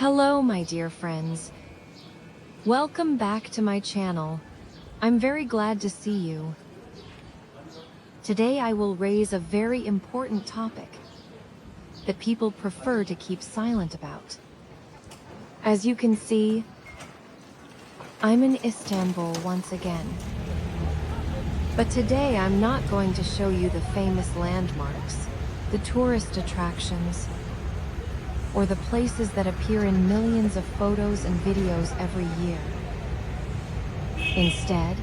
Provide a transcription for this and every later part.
Hello, my dear friends. Welcome back to my channel. I'm very glad to see you. Today I will raise a very important topic that people prefer to keep silent about. As you can see, I'm in Istanbul once again. But today I'm not going to show you the famous landmarks, the tourist attractions, or the places that appear in millions of photos and videos every year. Instead,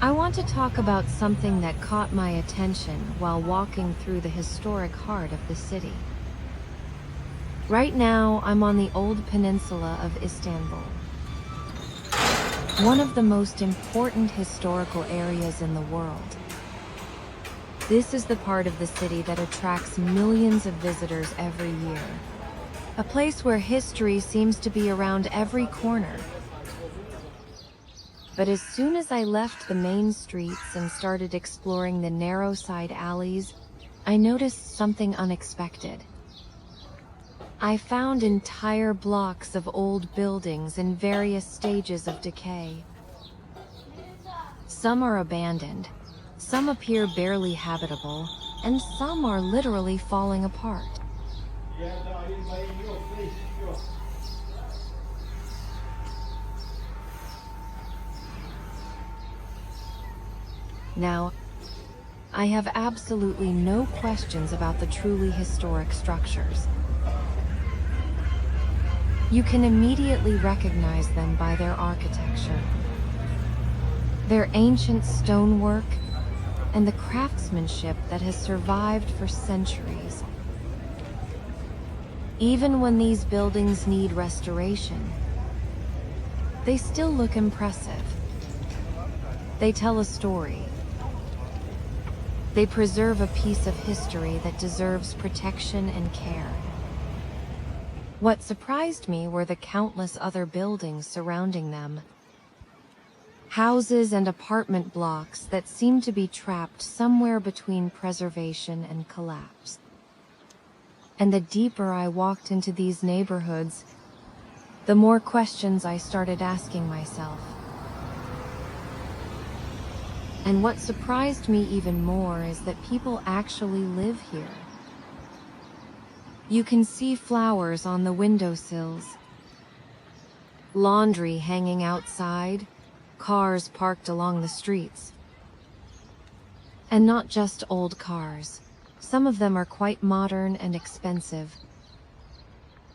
I want to talk about something that caught my attention while walking through the historic heart of the city. Right now, I'm on the old peninsula of Istanbul, one of the most important historical areas in the world. This is the part of the city that attracts millions of visitors every year. A place where history seems to be around every corner. But as soon as I left the main streets and started exploring the narrow side alleys, I noticed something unexpected. I found entire blocks of old buildings in various stages of decay. Some are abandoned, some appear barely habitable, and some are literally falling apart. Now, I have absolutely no questions about the truly historic structures. You can immediately recognize them by their architecture, their ancient stonework, and the craftsmanship that has survived for centuries. Even when these buildings need restoration, they still look impressive. They tell a story. They preserve a piece of history that deserves protection and care. What surprised me were the countless other buildings surrounding them. Houses and apartment blocks that seem to be trapped somewhere between preservation and collapse. And the deeper I walked into these neighborhoods, the more questions I started asking myself. And what surprised me even more is that people actually live here. You can see flowers on the windowsills, laundry hanging outside, cars parked along the streets. And not just old cars. Some of them are quite modern and expensive.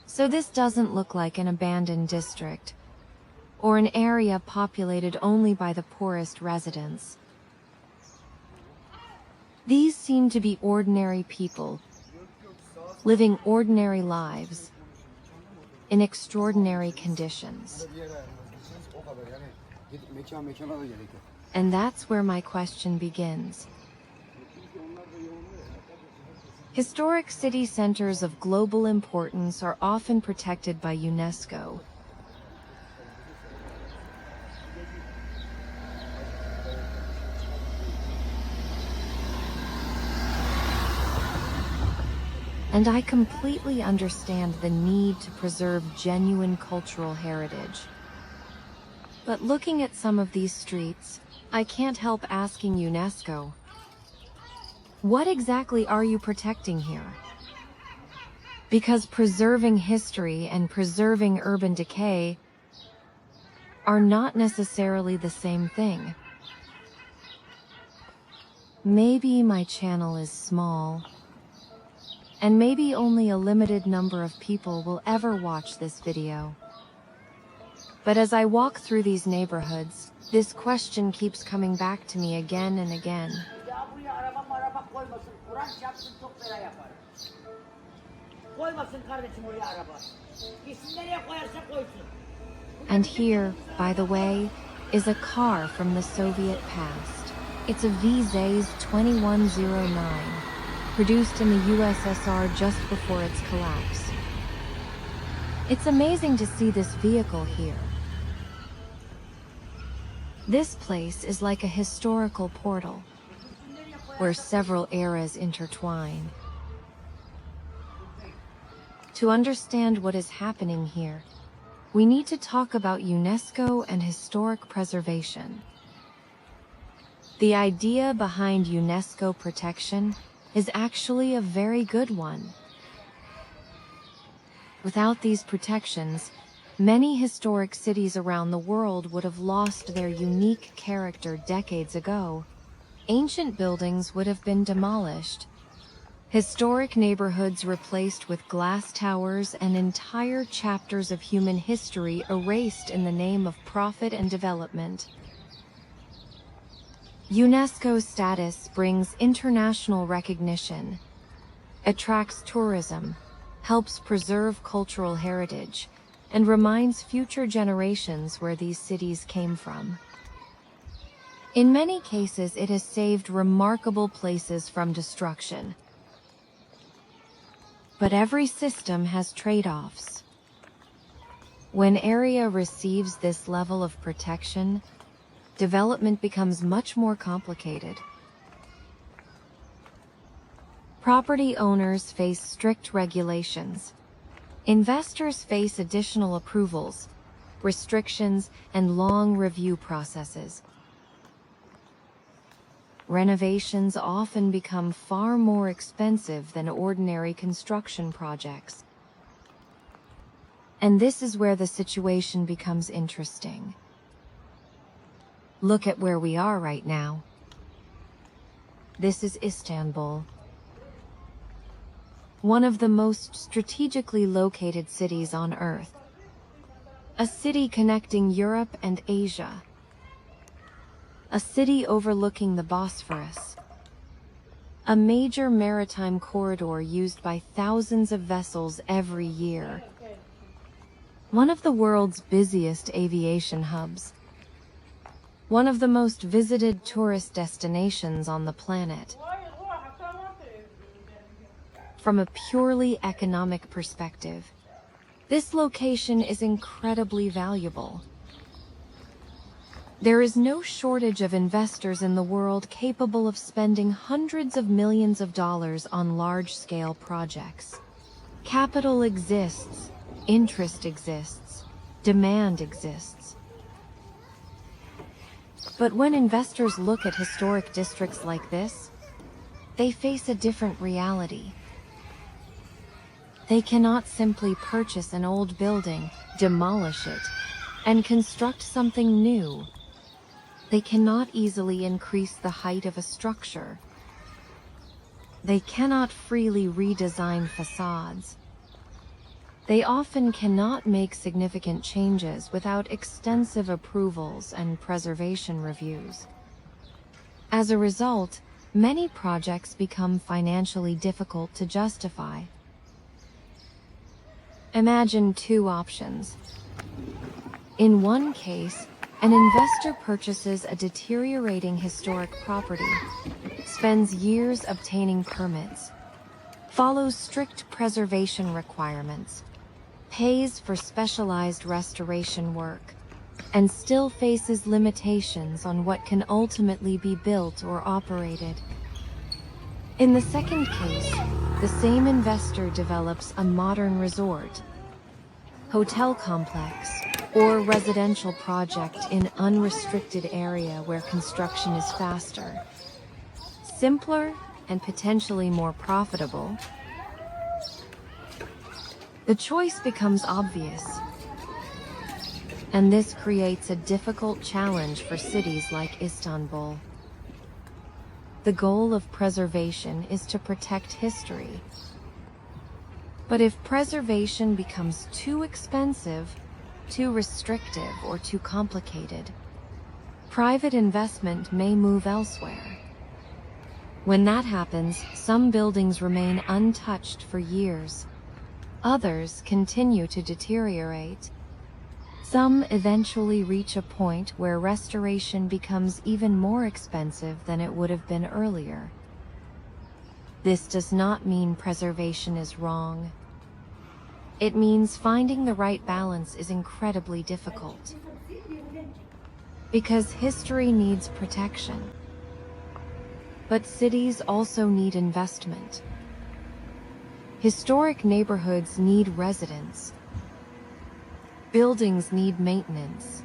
So this doesn't look like an abandoned district, or an area populated only by the poorest residents. These seem to be ordinary people, living ordinary lives, in extraordinary conditions. And that's where my question begins. Historic city centers of global importance are often protected by UNESCO. And I completely understand the need to preserve genuine cultural heritage. But looking at some of these streets, I can't help asking UNESCO, what exactly are you protecting here? Because preserving history and preserving urban decay are not necessarily the same thing. Maybe my channel is small, and maybe only a limited number of people will ever watch this video. But as I walk through these neighborhoods, this question keeps coming back to me again and again. And here, by the way, is a car from the Soviet past. It's a VZA's 2109, produced in the USSR just before its collapse. It's amazing to see this vehicle here. This place is like a historical portal, where several eras intertwine. To understand what is happening here, we need to talk about UNESCO and historic preservation. The idea behind UNESCO protection is actually a very good one. Without these protections, many historic cities around the world would have lost their unique character decades ago. Ancient buildings would have been demolished, historic neighborhoods replaced with glass towers, and entire chapters of human history erased in the name of profit and development. UNESCO's status brings international recognition, attracts tourism, helps preserve cultural heritage, and reminds future generations where these cities came from. In many cases, it has saved remarkable places from destruction. But every system has trade-offs. When an area receives this level of protection, development becomes much more complicated. Property owners face strict regulations. Investors face additional approvals, restrictions, and long review processes. Renovations often become far more expensive than ordinary construction projects. And this is where the situation becomes interesting. Look at where we are right now. This is Istanbul, one of the most strategically located cities on Earth. A city connecting Europe and Asia. A city overlooking the Bosphorus. A major maritime corridor used by thousands of vessels every year. One of the world's busiest aviation hubs. One of the most visited tourist destinations on the planet. From a purely economic perspective, this location is incredibly valuable. There is no shortage of investors in the world capable of spending hundreds of millions of dollars on large-scale projects. Capital exists, interest exists, demand exists. But when investors look at historic districts like this, they face a different reality. They cannot simply purchase an old building, demolish it, and construct something new. They cannot easily increase the height of a structure. They cannot freely redesign facades. They often cannot make significant changes without extensive approvals and preservation reviews. As a result, many projects become financially difficult to justify. Imagine two options. In one case, an investor purchases a deteriorating historic property, spends years obtaining permits, follows strict preservation requirements, pays for specialized restoration work, and still faces limitations on what can ultimately be built or operated. In the second case, the same investor develops a modern resort, hotel complex, or residential project in an unrestricted area where construction is faster, simpler, and potentially more profitable. The choice becomes obvious, and this creates a difficult challenge for cities like Istanbul. The goal of preservation is to protect history. But if preservation becomes too expensive, too restrictive, or too complicated, private investment may move elsewhere. When that happens, some buildings remain untouched for years. Others continue to deteriorate. Some eventually reach a point where restoration becomes even more expensive than it would have been earlier. This does not mean preservation is wrong. It means finding the right balance is incredibly difficult. Because history needs protection. But cities also need investment. Historic neighborhoods need residents. Buildings need maintenance.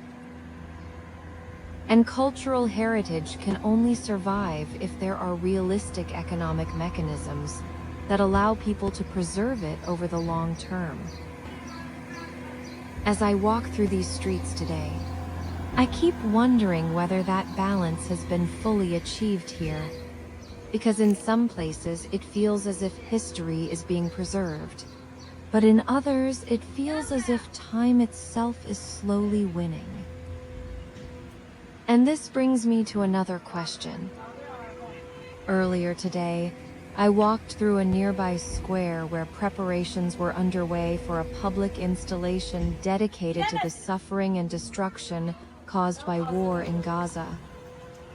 And cultural heritage can only survive if there are realistic economic mechanisms that allow people to preserve it over the long term. As I walk through these streets today, I keep wondering whether that balance has been fully achieved here, because in some places it feels as if history is being preserved, but in others it feels as if time itself is slowly winning. And this brings me to another question. Earlier today, I walked through a nearby square where preparations were underway for a public installation dedicated to the suffering and destruction caused by war in Gaza.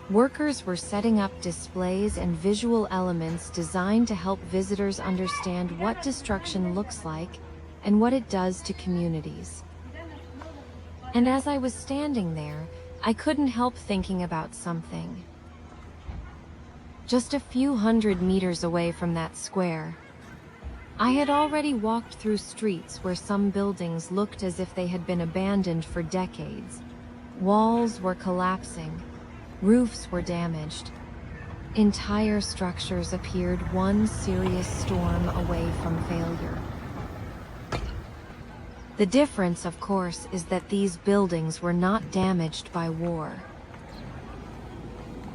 Workers were setting up displays and visual elements designed to help visitors understand what destruction looks like and what it does to communities. And as I was standing there, I couldn't help thinking about something. Just a few hundred meters away from that square, I had already walked through streets where some buildings looked as if they had been abandoned for decades. Walls were collapsing, roofs were damaged. Entire structures appeared one serious storm away from failure. The difference, of course, is that these buildings were not damaged by war.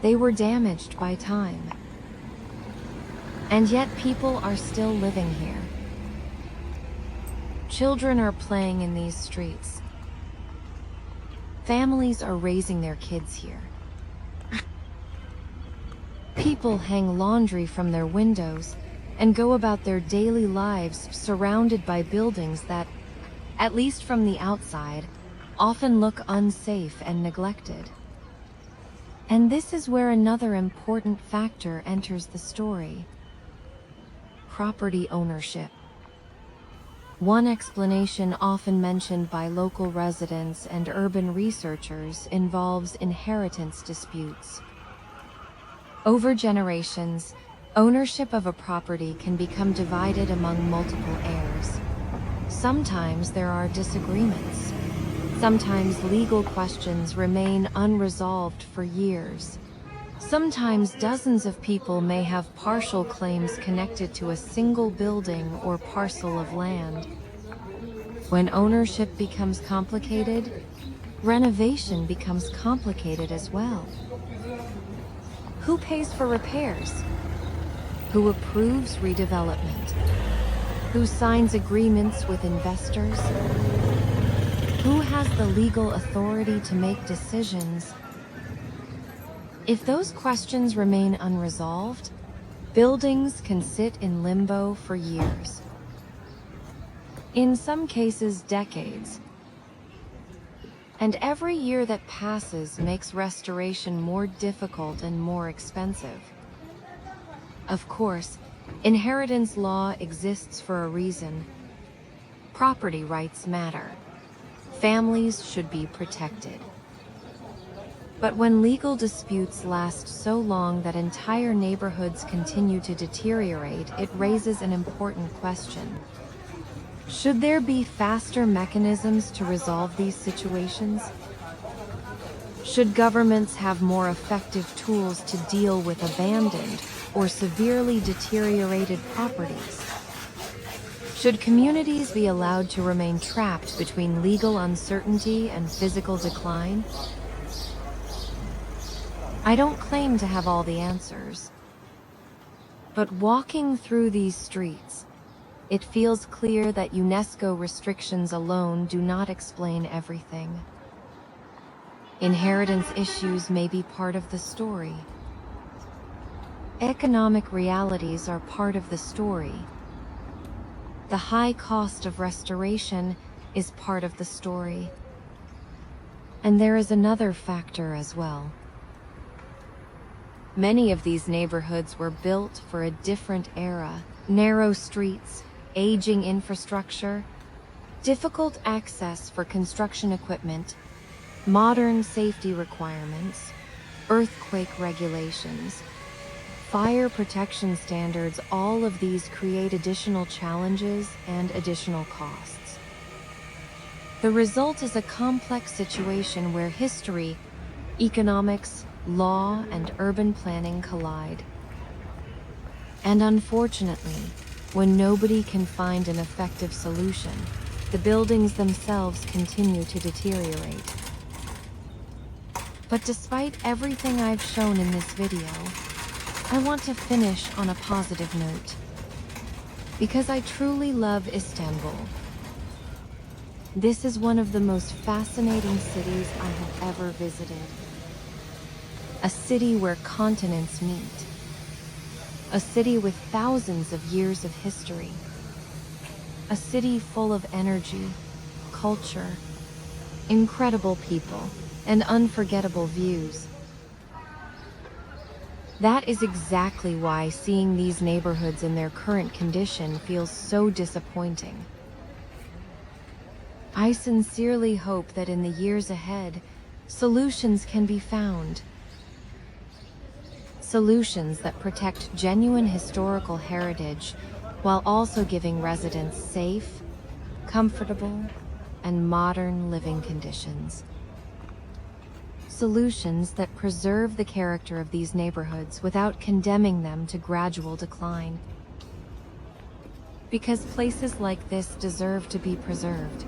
They were damaged by time. And yet people are still living here. Children are playing in these streets. Families are raising their kids here. People hang laundry from their windows and go about their daily lives surrounded by buildings that, at least from the outside, often look unsafe and neglected. And this is where another important factor enters the story: property ownership. One explanation often mentioned by local residents and urban researchers involves inheritance disputes. Over generations, ownership of a property can become divided among multiple heirs. Sometimes there are disagreements. Sometimes legal questions remain unresolved for years. Sometimes dozens of people may have partial claims connected to a single building or parcel of land. When ownership becomes complicated, renovation becomes complicated as well. Who pays for repairs? Who approves redevelopment? Who signs agreements with investors? Who has the legal authority to make decisions? If those questions remain unresolved, buildings can sit in limbo for years. In some cases, decades. And every year that passes makes restoration more difficult and more expensive. Of course, inheritance law exists for a reason. Property rights matter. Families should be protected. But when legal disputes last so long that entire neighborhoods continue to deteriorate, it raises an important question. Should there be faster mechanisms to resolve these situations? Should governments have more effective tools to deal with abandoned or severely deteriorated properties? Should communities be allowed to remain trapped between legal uncertainty and physical decline? I don't claim to have all the answers. But walking through these streets, it feels clear that UNESCO restrictions alone do not explain everything. Inheritance issues may be part of the story. Economic realities are part of the story. The high cost of restoration is part of the story. And there is another factor as well. Many of these neighborhoods were built for a different era. Narrow streets, aging infrastructure, difficult access for construction equipment, modern safety requirements, earthquake regulations. fire protection standards, all of these create additional challenges and additional costs. The result is a complex situation where history, economics, law, and urban planning collide. And unfortunately, when nobody can find an effective solution, the buildings themselves continue to deteriorate. But despite everything I've shown in this video, I want to finish on a positive note. Because I truly love Istanbul. This is one of the most fascinating cities I have ever visited. A city where continents meet. A city with thousands of years of history. A city full of energy, culture, incredible people, and unforgettable views. That is exactly why seeing these neighborhoods in their current condition feels so disappointing. I sincerely hope that in the years ahead, solutions can be found. Solutions that protect genuine historical heritage while also giving residents safe, comfortable, and modern living conditions. Solutions that preserve the character of these neighborhoods without condemning them to gradual decline. Because places like this deserve to be preserved.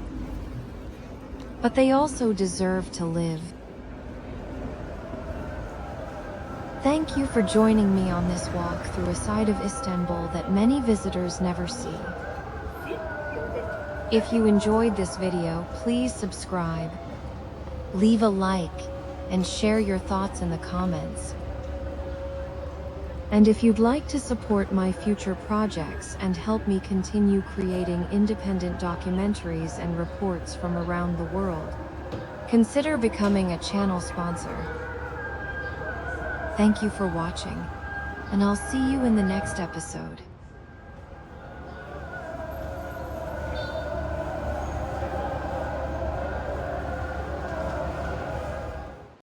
But they also deserve to live. Thank you for joining me on this walk through a side of Istanbul that many visitors never see. If you enjoyed this video, please subscribe, leave a like, and share your thoughts in the comments. And if you'd like to support my future projects and help me continue creating independent documentaries and reports from around the world, consider becoming a channel sponsor. Thank you for watching, and I'll see you in the next episode.